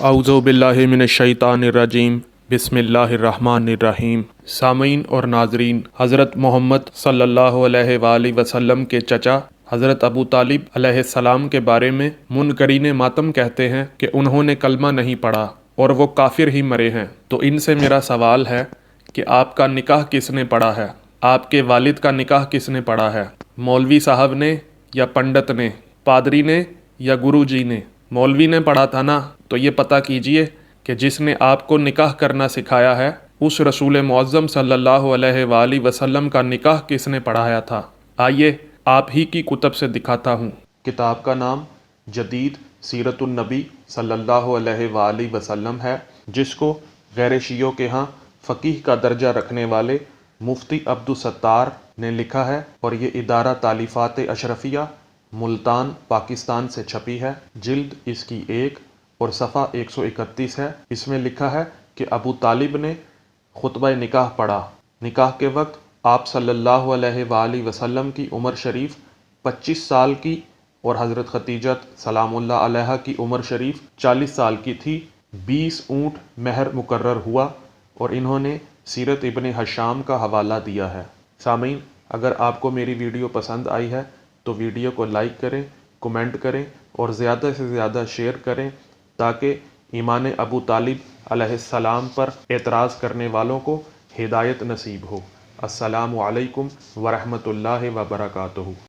اعوذ باللہ من الشیطان الرجیم بسم اللہ الرحمن الرحیم۔ سامعین اور ناظرین، حضرت محمد صلی اللہ علیہ وآلہ وسلم کے چچا حضرت ابو طالب علیہ السلام کے بارے میں منکرین ماتم کہتے ہیں کہ انہوں نے کلمہ نہیں پڑھا اور وہ کافر ہی مرے ہیں۔ تو ان سے میرا سوال ہے کہ آپ کا نکاح کس نے پڑھا ہے؟ آپ کے والد کا نکاح کس نے پڑھا ہے؟ مولوی صاحب نے یا پنڈت نے؟ پادری نے یا گرو جی نے؟ مولوی نے پڑھا تھا نا، تو یہ پتہ کیجئے کہ جس نے آپ کو نکاح کرنا سکھایا ہے اس رسول معظم صلی اللہ علیہ وآلہ وسلم کا نکاح کس نے پڑھایا تھا؟ آئیے آپ ہی کی کتب سے دکھاتا ہوں۔ کتاب کا نام جدید سیرت النبی صلی اللہ علیہ وآلہ وسلم ہے، جس کو غیر شیعوں کے ہاں فقیہ کا درجہ رکھنے والے مفتی عبدالستار نے لکھا ہے، اور یہ ادارہ تالیفات اشرفیہ ملتان پاکستان سے چھپی ہے۔ جلد اس کی 1 اور صفحہ 131 ہے۔ اس میں لکھا ہے کہ ابو طالب نے خطبہ نکاح پڑھا۔ نکاح کے وقت آپ صلی اللہ علیہ وآلہ وسلم کی عمر شریف 25 سال کی اور حضرت خدیجہ سلام اللہ علیہا کی عمر شریف 40 سال کی تھی۔ 20 اونٹ مہر مقرر ہوا، اور انہوں نے سیرت ابن ہشام کا حوالہ دیا ہے۔ سامعین، اگر آپ کو میری ویڈیو پسند آئی ہے تو ویڈیو کو لائک کریں، کمنٹ کریں اور زیادہ سے زیادہ شیئر کریں، تاکہ ایمان ابو طالب علیہ السلام پر اعتراض کرنے والوں کو ہدایت نصیب ہو۔ السلام علیکم ورحمۃ اللہ وبرکاتہ۔